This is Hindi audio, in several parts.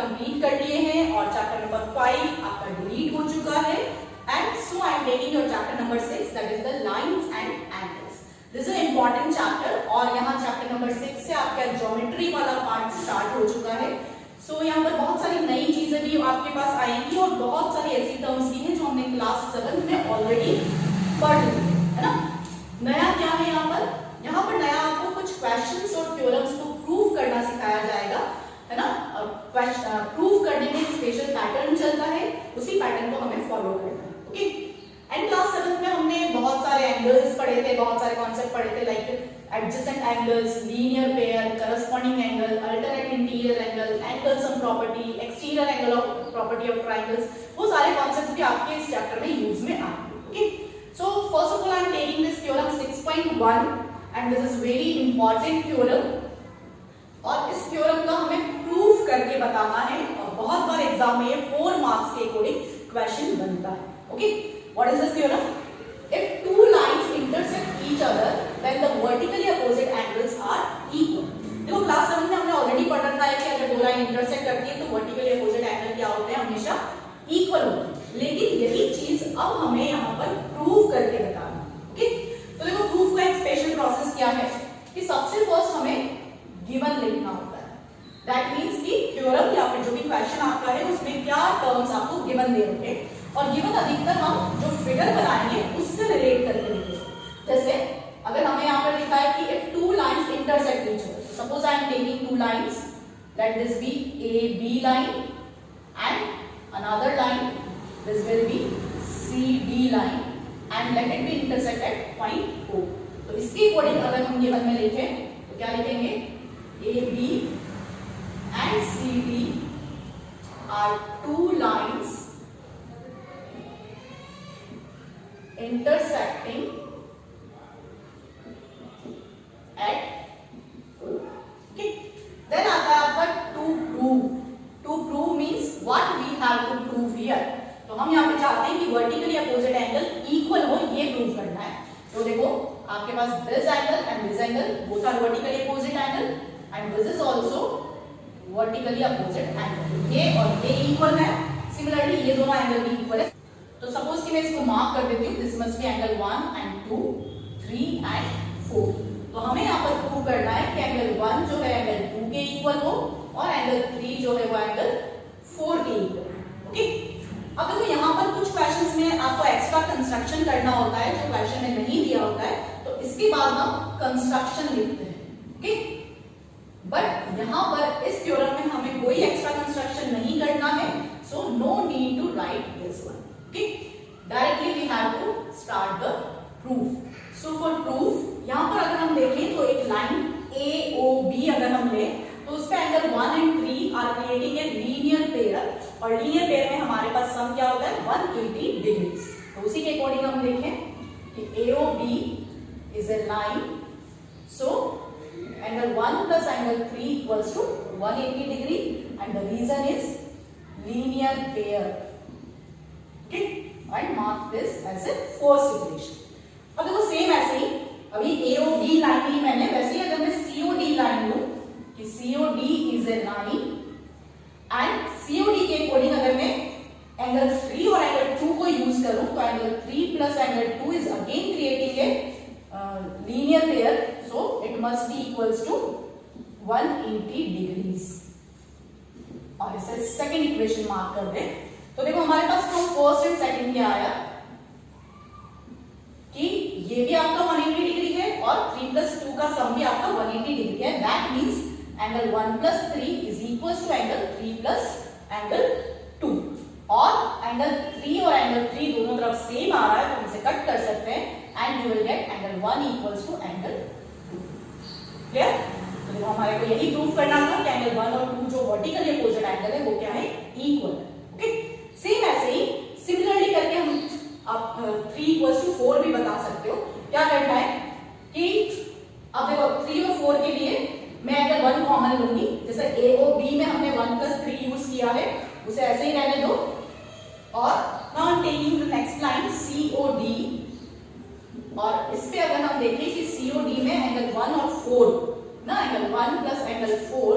कंप्लीट कर लिए हैं और चैप्टर नंबर 5 आपका डिलीट हो चुका है। And so I am taking your chapter number 6 that is the lines and angles. This is important chapter और यहाँ चैप्टर नंबर 6 से आपका ज्योमेट्री वाला पार्ट स्टार्ट हो चुका है। सो यहाँ पर बहुत सारी नई चीजें भी आपके पास आएंगी और बहुत सारी ऐसी टर्म्स भी हैं जो हमने क्लास 7 में ऑलरेडी पढ़ ली है ना। नया क्या है यहाँ पर नया आपको कुछ क्वेश्चंस और थ्योरम्स को प्रूव करना सिखाया जाएगा है ना। प्रूव करने में स्पेशल पैटर्न चलता है, उसी पैटर्न को हमें फॉलो करना है। ओके एंड क्लास 7 में हमने बहुत सारे एंगल्स पढ़े थे, बहुत सारे कॉन्सेप्ट पढ़े थे like adjacent angles, linear pair, corresponding angle, alternate interior angle, angle sum property, exterior angle of property of triangles. वो सारे कॉन्सेप्ट्स भी आपके इस चैप्टर में यूज में आएंगे। Okay so first of all I am taking this theorem 6.1 and this is very important theorem और इस थ्योरम का हमें प्रूफ करके बताना है और बहुत बार एग्जाम में 4 मार्क्स के अकॉर्डिंग क्वेश्चन बनता है। Okay what is this theorem? If two lines intersect each other then the vertically opposite angles are equal. देखो क्लास 7 में हमने ऑलरेडी पढ़ रखा है कि अगर दो लाइन इंटरसेक्ट करती है तो वर्टिकली अपोजिट एंगल क्या होते हैं, हमेशा इक्वल होते हैं। लेकिन यही चीज अब हमें यहाँ पर प्रूव करके बताना है। ओके तो देखो प्रूफ का एक स्पेशल प्रोसेस क्या है कि सबसे फर्स्ट हमें गिवन लिखना होता है। दैट मींस कि थ्योरम या फिर जो भी क्वेश्चन आपका है उसमें क्या टर्म्स आपको गिवन दे रखे और गिवन अधिकतर हम जो फिगर बनाएंगे उससे रिलेट करके लिखेंगे। जैसे अगर हमें यहाँ पर लिखा है कि if two lines intersect each other, suppose I am taking two lines, let this be A B line and another line, this will be C D line and let it be intersect at point O। तो इसके अकॉर्डिंग अगर हम गिवन में लिखें तो क्या लिखेंगे? AB and CD are two lines intersecting at O. Okay. Then आता है आपका to prove. To prove means what we have to prove here. तो हम यहाँ पे चाहते हैं कि वर्टिकली अपोजिट एंगल इक्वल हो, ये प्रूव करना है। तो देखो आपके पास this angle and this angle both are vertically opposite angle and this is also vertically opposite angle। ये और ये इक्वल है, सिमिलरली ये दोनों एंगल भी इक्वल है। तो सपोज कि मैं इसको मार्क कर देती हूँ, this must be angle 1 and 2, 3 and 4। तो हमें यहाँ पर प्रूव करना है कि एंगल 1 जो है एंगल 2 के इक्वल हो और एंगल 3 जो है वो एंगल 4 के इक्वल। ओके अब देखो यहाँ पर कुछ क्वेश्चंस में आपको एक्स्ट्रा कंस्ट्रक्शन करना होता है जो क्वेश्चन में नहीं दिया होता है, तो इसके बाद हम कंस्ट्रक्शन लिखते हैं। ओके बट यहाँ पर इस थ्योरम में हमें कोई एक्स्ट्रा कंस्ट्रक्शन नहीं करना है, so no need to write this one. Okay directly we have to start the proof. So for proof यहाँ पर अगर हम देखें तो एक लाइन AOB अगर हम लें तो उस पे angle 1 and 3 are creating a linear pair और लीनियर पेयर में हमारे पास सम क्या होता है 180 डिग्रीज। तो उसी के अकॉर्डिंग हम देखें कि AOB is a line, so angle 1 plus angle 3 equals to 180 degree and the reason is linear pair। okay and mark this as a first equation। अब देखो सेम ऐसे ही अभी AOB लाइन ली मैंने, वैसे ही अगर मैं COD लाइन लूं कि COD is a line and COD के अकॉर्डिंग अगर मैं एंगल 3 और एंगल 2 को यूज करूं तो angle 3 plus angle 2 is again creating a linear pair, so it must be equals to 180 degrees। और इसे सेकंड इक्वेशन मार्क कर दें तो देखो हमारे पास फ्रॉम फर्स्ट एंड सेकंड क्या आया कि ये भी आपका 180 डिग्री है और 3 plus 2 का सम भी आपका 180 डिग्री है। That means angle 1 plus 3 is equals to angle 3 plus angle 2 और एंगल 3 और एंगल 3 दोनों तरफ सेम आ रहा है तो इसे कट कर सकते हैं and you will get angle 1 equals to angle 2। Clear? तो हमारे को यही प्रूव करना था कि एंगल 1 और 2 जो वर्टिकली अपोजिट एंगल है वो क्या है, इक्वल है। ओके सेम ऐसे ही सिमिलरली करके हम आप 3 equals to 4 भी बता सकते हो। क्या करना है कि अब देखो 3 और 4 के लिए मैं एंगल 1 कॉमन लूंगी, जैसे AOB में हमने 1 plus 3 यूज किया है उसे ऐसे ही रहने दो और now I am taking the next line COD और इस पे अगर हम देखें कि COD में एंगल 1 और 4 ना, एंगल 1 प्लस एंगल 4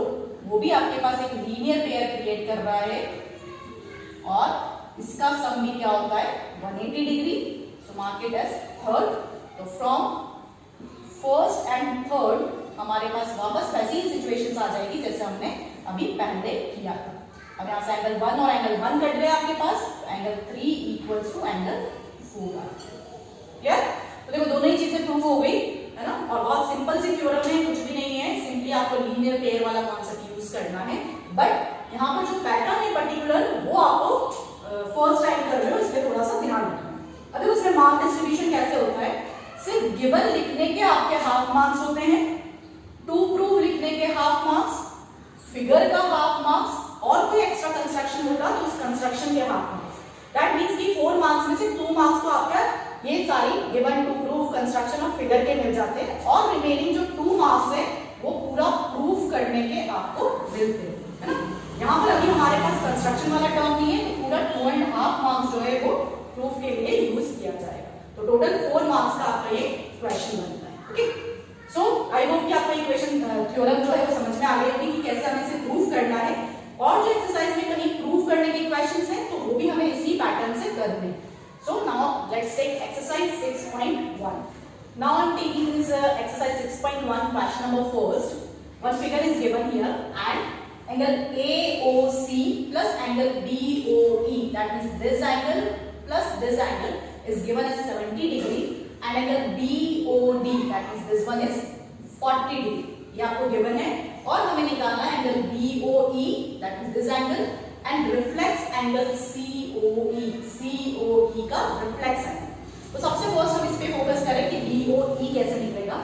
वो भी आपके पास एक लीनियर पेयर क्रिएट रोटेट कर रहा है और इसका सम भी क्या होता है 180 degree, so mark it as third. तो फ्रॉम फर्स्ट एंड थर्ड हमारे पास वापस वैसी ही सिचुएशंस आ जाएगी जैसे हमने अभी पहले किया था। अब यहाँ से एंगल 1 और एंगल 1 कट रहे हैं आपके पास, तो angle 3 equals to angle 4। Clear? तो देखो दोनों ही चीजें प्रूव हो गई है ना, और बहुत सिंपल सी थ्योरम है, कुछ भी नहीं है, सिंपली आपको लीनियर पेयर वाला कॉन्सेप्ट यूज करना है। बट यहाँ पर जो पैटर्न है पर्टिकुलर वो आपको फर्स्ट टाइम कर रहे हो, इसलिए थोड़ा सा ध्यान रखना है। अब उसमें मार्क डिस्ट्रीब्यूशन कैसे होता है, सिर्फ गिवन लिखने के आपके हाफ मार्क्स होते हैं, टू प्रूव लिखने के हाफ मार्क्स, फिगर का हाफ मार्क्स, और कोई एक्स्ट्रा कंस्ट्रक्शन होगा तो उस कंस्ट्रक्शन के हाफ मार्क्स। दैट मींस कि 4 मार्क्स में से 2 मार्क्स तो आपका ये सारी गिवन टू प्रूव कंस्ट्रक्शन और फिगर के मिल जाते हैं, और रिमेनिंग जो 2 मार्क्स है वो पूरा प्रूफ करने के आपको मिलते हैं, है ना। यहाँ पर अभी हमारे पास कंस्ट्रक्शन वाला टर्म नहीं है, तो पूरा 2.5 मार्क्स जो है वो प्रूफ के लिए यूज किया जाएगा। तो टोटल 4 मार्क्स का आपका ये क्वेश्चन बनता है। ओके, सो आई होप कि आपको इक्वेशन थ्योरम जो है वो समझ में आ गई होगी कि कैसे हमें इसे प्रूव करना है, और जो एक्सरसाइज में कहीं प्रूव करने के क्वेश्चंस हैं तो वो भी हमें इसी पैटर्न से करने हैं। So now let's take exercise 6.1. Now I'm taking this exercise 6.1 question number first. One figure is given here and angle AOC plus angle BOE, that means this angle plus this angle is given as 70 degree, and angle BOD, that means this one is 40 degree. ये आपको गिवन है, और हमें निकालना है angle BOE, that means this angle, and reflex angle COE, COE का रिफ्लेक्स एंगल। तो सबसे फर्स्ट हम इस पे फोकस करें कि BOE कैसे निकलेगा।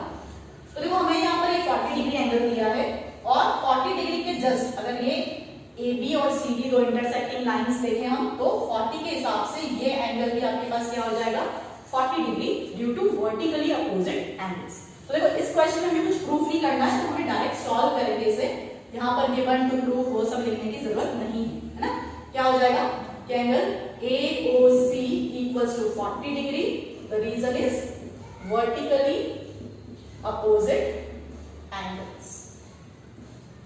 तो देखो हमें यहाँ पर एक 40 डिग्री एंगल दिया है, और 40 डिग्री के जस्ट अगर ये AB और CD दो इंटरसेक्टिंग लाइंस देखें हम, तो 40 के हिसाब से ये एंगल भी आपके पास क्या हो जाएगा 40 degree due to vertically opposite angles. तो देखो इस क्वेश्चन में हमें कुछ प्रूफ नहीं करना है, तो हमें डायरेक्ट सॉल्व करेंगे इसे। यहाँ पर गिवन टू प्रूफ वो सब लिखने की जरूरत नहीं है ना। क्या हो जाएगा कि angle AOC equals to 40 degree. The reason is vertically opposite angles.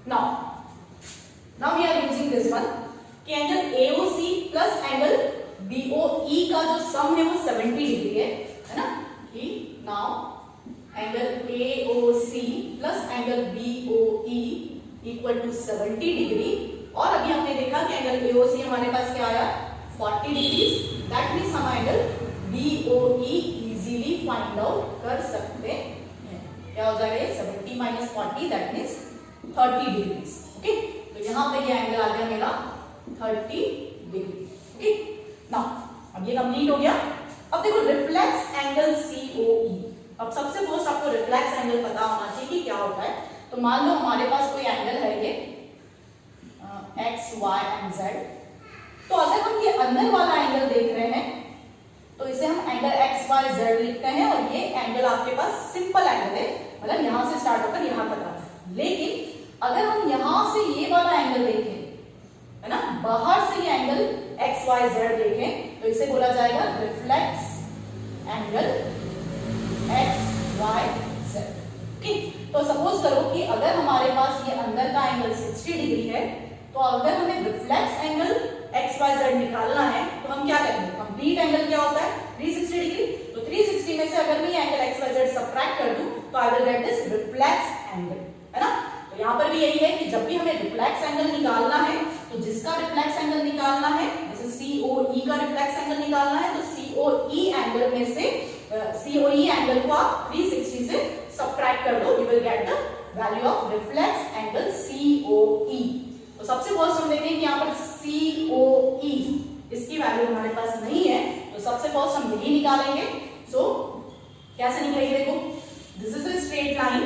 Now we are using this one कि angle AOC plus angle BOE का जो सम है वो 70 डिग्री है ना। कि now angle AOC plus angle BOE equal to 70 degree, और अभी हमने देखा कि एंगल AOC हमारे पास क्या आया 40 डिग्री, दैट मींस हम angle BOE easily find out कर सकते हैं। क्या हो जाएगा ये 70 minus 40, that means 30 degree. Okay, तो यहाँ पे ये एंगल आ गया मेरा 30 डिग्री। ओके, नाउ अब ये कंप्लीट हो गया। अब देखो रिफ्लेक्स एंगल COE। अब सबसे फर्स्ट आपको रिफ्लेक्स एंगल पता होना चाहिए कि क्या होता है। तो मान लो हमारे पास कोई एंगल है ये X, Y एंड Z, तो अगर हम ये अंदर वाला एंगल देख रहे हैं तो इसे हम एंगल XYZ लिखते हैं, और ये एंगल आपके पास सिंपल एंगल है, मतलब यहां से स्टार्ट होकर यहां तक आता है। लेकिन अगर हम यहां से ये वाला एंगल देखें, है ना, बाहर से ये एंगल XYZ देखें, तो इसे बोला जाएगा रिफ्लेक्स एंगल XYZ। ठीक, तो सपोज करो कि अगर हमारे पास ये अंदर का एंगल 60 डिग्री है, तो अगर हमें रिफ्लेक्स एंगल XYZ निकालना है तो हम क्या करेंगे, कंप्लीट एंगल क्या होता है 360 डिग्री। तो 360 में से अगर मैं ये एंगल XYZ सब्ट्रैक्ट कर दूं तो I will get this reflex angle, है ना। तो यहाँ पर भी यही है कि जब भी हमें रिफ्लेक्स एंगल निकालना है, तो जिसका रिफ्लेक्स एंगल निकालना है, जैसे COE का रिफ्लेक्स एंगल निकालना है, तो COE एंगल में से COE एंगल को आप 360 से सब्ट्रैक्ट कर दो, you will get the value of reflex angle COE। तो सबसे फर्स्ट हम देखें कि यहाँ पर COE इसकी वैल्यू हमारे पास नहीं है, तो सबसे फर्स्ट हम यही निकालेंगे। सो कैसे निकलेगी, देखो this is a straight line,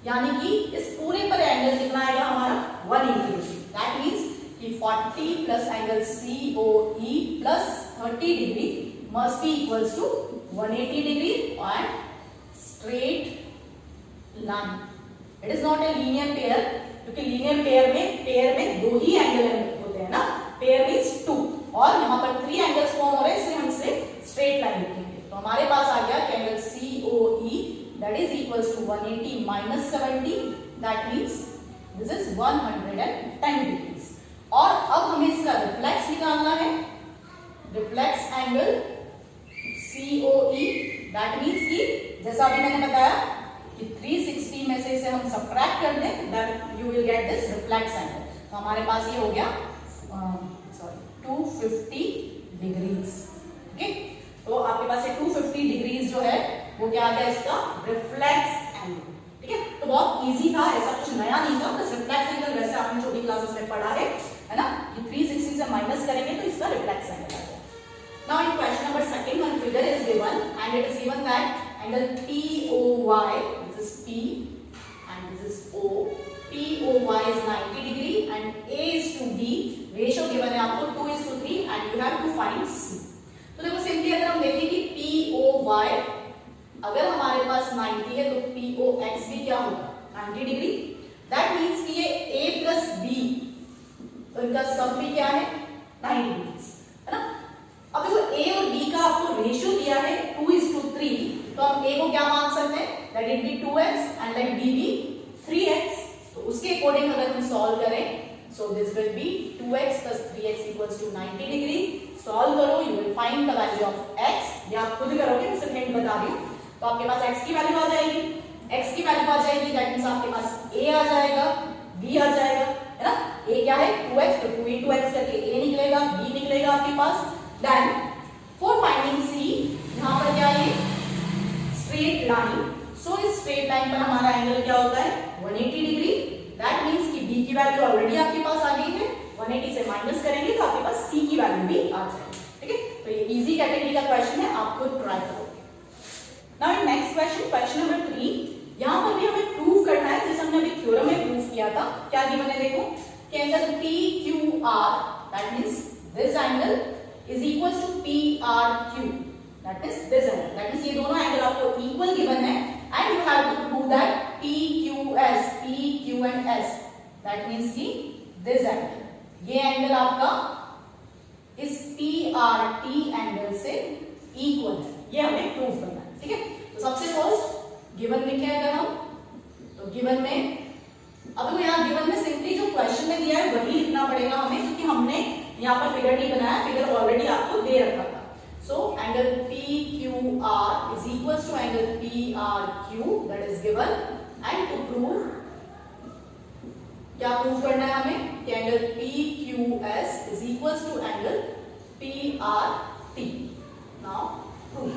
यानी कि इस पूरे पर एंगल कितना आएगा हमारा 180 डिग्री। दैट मींस कि 40 plus angle COE plus 30 degree must be equals to 180 degree and straight line. It is not a linear pair, क्योंकि लीनियर पेयर में 2 ही एंगल होते हैं ना, पेयर मींस 2, और यहाँ पर 3 एंगल्स फॉर्म हो रहे हैं, इसलिए हम इसे स्ट्रेट लाइन लिखेंगे। तो हमारे पास आ गया कि angle COE that is equals to 180 minus 70, that means this is 110 degree. और मैंने बताया कि 360 में से इसे हम सब्ट्रैक्ट कर दें, then you will get this reflex angle. तो हमारे पास ये हो गया 250 डिग्रीज। ओके, तो आपके पास ये 250 डिग्रीज जो है वो क्या आ गया इसका रिफ्लेक्स एंगल। ठीक है, तो बहुत इजी था, ऐसा कुछ नया नहीं था, बस रिफ्लेक्स एंगल वैसे आपने छोटी क्लासेस में पढ़ा है ना, कि 360 से माइनस करेंगे तो इसका रिफ्लेक्स एंगल आ जाएगा। Now in question number second, one figure is given and it is given that angle POY, this is P and this is O, POY is 90 degree and A is to B, ratio given है आपको 2:3 and you have to find C। तो देखो सिंपली अगर हम देखें कि POY अगर हमारे पास 90 है तो POX भी क्या होगा 90 डिग्री, दैट मींस कि ये A प्लस B तो इनका सम भी क्या है 90 डिग्री, है ना। अब देखो A और B का आपको रेशियो दिया है 2:3, तो हम A को क्या मान सकते हैं, let it be 2x and let B be 3x। तो उसके अकॉर्डिंग अगर हम सॉल्व करें, so this will be 2x plus 3x equals to 90 degree. Solve करो, you will find the value of x, या आप खुद करोगे, मैं सिर्फ हिंट बता रही हूं। तो आपके पास x की वैल्यू आ जाएगी, x की वैल्यू आ जाएगी, दैट मींस आपके पास A आ जाएगा, B आ जाएगा, है ना। A क्या है 2x, तो 2 into x करके A निकलेगा, B निकलेगा आपके पास। देन फॉर फाइंडिंग C, यहां पर क्या है स्ट्रेट लाइन, सो इस स्ट्रेट लाइन पर हमारा एंगल क्या होता है 180 डिग्री। दैट मींस कि B की वैल्यू ऑलरेडी आपके पास आ गई है, 180 से माइनस करेंगे तो आपके पास C की वैल्यू भी आ जाएगी। ठीक है, तो ये इजी कैटेगरी का क्वेश्चन है, आप खुद ट्राई करोगे। Now in next question, question number 3, यहां पर भी हमें प्रूव करना है जैसे हमने अभी थ्योरम में प्रूव किया था। क्या गिवन है देखो कि angle PQR, that means this angle is equals to PRQ, that is this angle, that means ये दोनों एंगल आपको इक्वल गिवन है and you have to prove that PQS, PQ and S, that means कि this angle, ये एंगल आपका इस PRT एंगल से इक्वल है, ये हमें प्रूव करना है। ठीक है, तो सबसे फर्स्ट गिवन में क्या है, हम तो गिवन में अब यहाँ गिवन में सिंपली जो क्वेश्चन में दिया है वही लिखना पड़ेगा हमें, क्योंकि हमने यहाँ पर फिगर नहीं बनाया, फिगर ऑलरेडी आपको दे रखा था। So angle PQR is equals to angle PRQ, that is given, and to prove, क्या प्रूव करना है हमें कि angle PQS is equals to angle PRT। Now prove,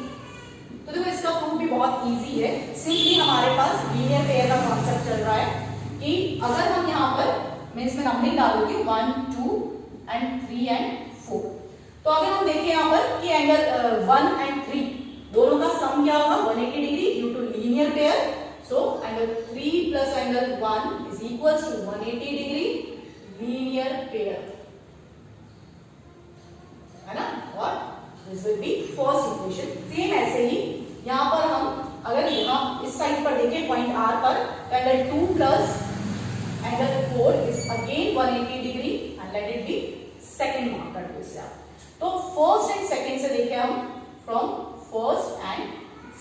तो देखो इसका प्रूफ भी बहुत इजी है, सिंपली हमारे पास लीनियर पेयर का कॉन्सेप्ट चल रहा है कि अगर हम यहाँ पर मैं इसमें नंबरिंग डालूंगी 1 2 and 3 and 4, तो अगर हम देखें यहाँ पर कि एंगल 1 and 3 दोनों का सम क्या होगा 180 degree due to linear pair. So angle 3 plus angle 1 is equals to 180 degree linear pair, है ना। और this will be first equation. Same ऐसे ही यहाँ पर हम अगर यहाँ इस साइड पर देखें पॉइंट R पर, तो angle 2 plus angle 4 is again 180 degree and let it B second mark कर दो इससे आप। तो फर्स्ट एंड सेकंड से देखें हम, फ्रॉम फर्स्ट एंड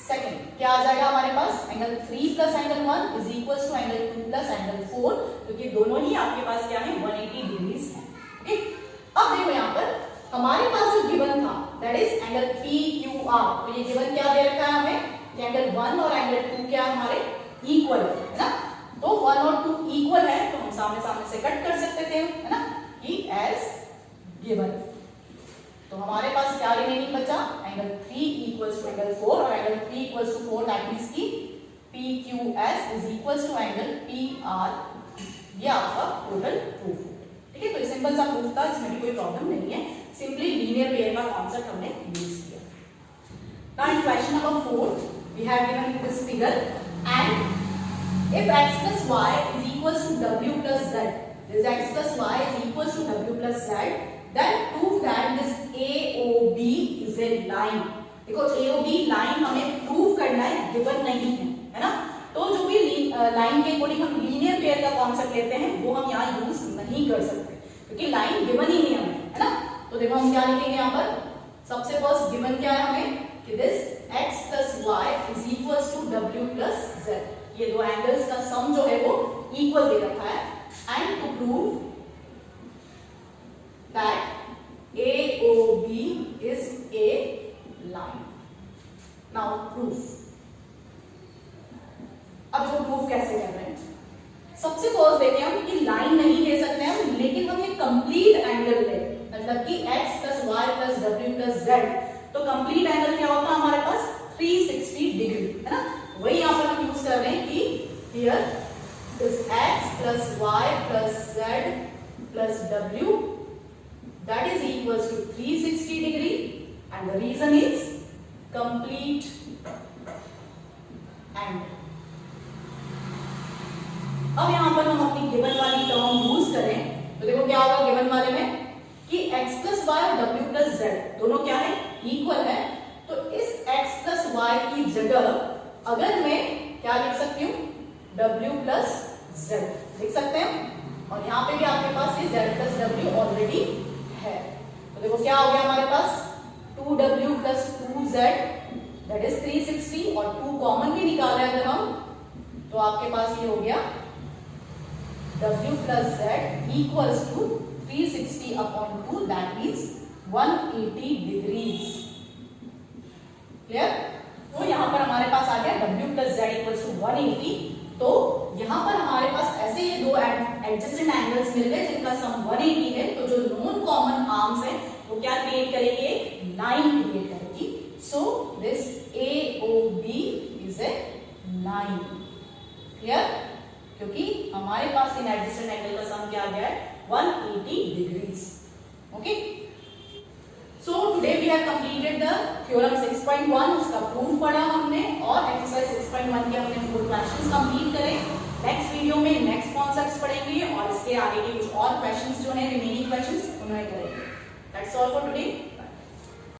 सेकंड क्या आ जाएगा हमारे पास, angle 3 plus angle 1 is equals to angle 2 plus angle 4, क्योंकि दोनों ही आपके पास क्या है 180 डिग्रीज है। ओके, अब देखो यहाँ पर हमारे पास जो गिवन था दैट इज एंगल PQR, तो ये गिवन क्या दे रखा है हमें कि एंगल 1 और एंगल 2 क्या हमारे इक्वल है ना। तो 1 और 2 इक्वल है तो हम सामने सामने से कट कर सकते थे, है ना, कि एज गिवन। तो हमारे पास क्या रिमेनिंग बचा, एंगल 3 इक्वल्स टू एंगल 4 और angle 3 equals to 4, that means कि PQS is equals to angle PR, ये आपका टोटल प्रूफ। ठीक है, तो सिंपल सा प्रूफ था, इसमें भी कोई प्रॉब्लम नहीं है, सिंपली लीनियर पेयर का कांसेप्ट हमने यूज किया। Now in question number 4 we have given this figure and if x plus y is equals to w plus z, this x plus y is equals to w plus z, then prove that this AOB is a line। देखो AOB लाइन हमें प्रूव करना है, गिवन नहीं है ना। तो जो भी लाइन के अकॉर्डिंग हम लीनियर पेयर का कॉन्सेप्ट लेते हैं वो हम यहाँ यूज नहीं कर सकते, क्योंकि लाइन गिवन ही नहीं हमें, है ना। तो देखो हम क्या लिखेंगे यहाँ पर, सबसे फर्स्ट गिवन क्या है हमें कि this x plus y is equals to w plus z, ये दो एंगल्स का सम जो है वो इक्वल दे रखा है। And to prove that AOB is a line, now proof। मतलब कि x plus Y plus W plus Z, तो कंप्लीट एंगल क्या होता है हमारे पास 360 डिग्री, है ना। वही यहाँ पर हम यूज कर रहे हैं कि here is x plus Y plus Z plus W that is equals to 360 degree and the reason is complete angle. अब यहां पर हम अपनी गिवन वाली टर्म यूज करें तो देखो क्या होगा गिवन वाले में कि x प्लस वाई और w प्लस जेड दोनों क्या है, इक्वल है। तो इस x प्लस वाई की जगह अगर मैं क्या लिख सकती हूँ, w प्लस जेड लिख सकते हैं, और यहाँ पे भी आपके पास ये z प्लस w ऑलरेडी है। तो देखो क्या हो गया हमारे पास 2w plus 2z that is 360 और 2 कॉमन भी निकाले अगर हम तो आपके पास ये हो गया w plus z equals to 360 upon 2 that means 180 degrees। Clear? तो यहाँ पर हमारे पास आ गया w plus z equals to 180। तो यहाँ पर हमारे पास ऐसे ये दो एडजेसेंट एंगल्स मिल गए जिनका सम 180 है। तो जो नॉन कॉमन आर्म्स है वो क्या क्रिएट करेंगे, एक लाइन क्रिएट करेगी। So this AOB is a line. Clear? क्योंकि हमारे पास इन एडजेसेंट एंगल का सम क्या आ गया है 180 degrees. Okay, so today we have completed the theorem 6.1, उसका प्रूफ पढ़ा हमने और एक्सरसाइज 6.1 के हमने 4 क्वेश्चंस कंप्लीट करे। नेक्स्ट वीडियो में नेक्स्ट कॉन्सेप्ट्स पढ़ेंगे और इसके आगे के कुछ और क्वेश्चंस जो है रिमेनिंग क्वेश्चंस उन्हें करेंगे। That's all for today.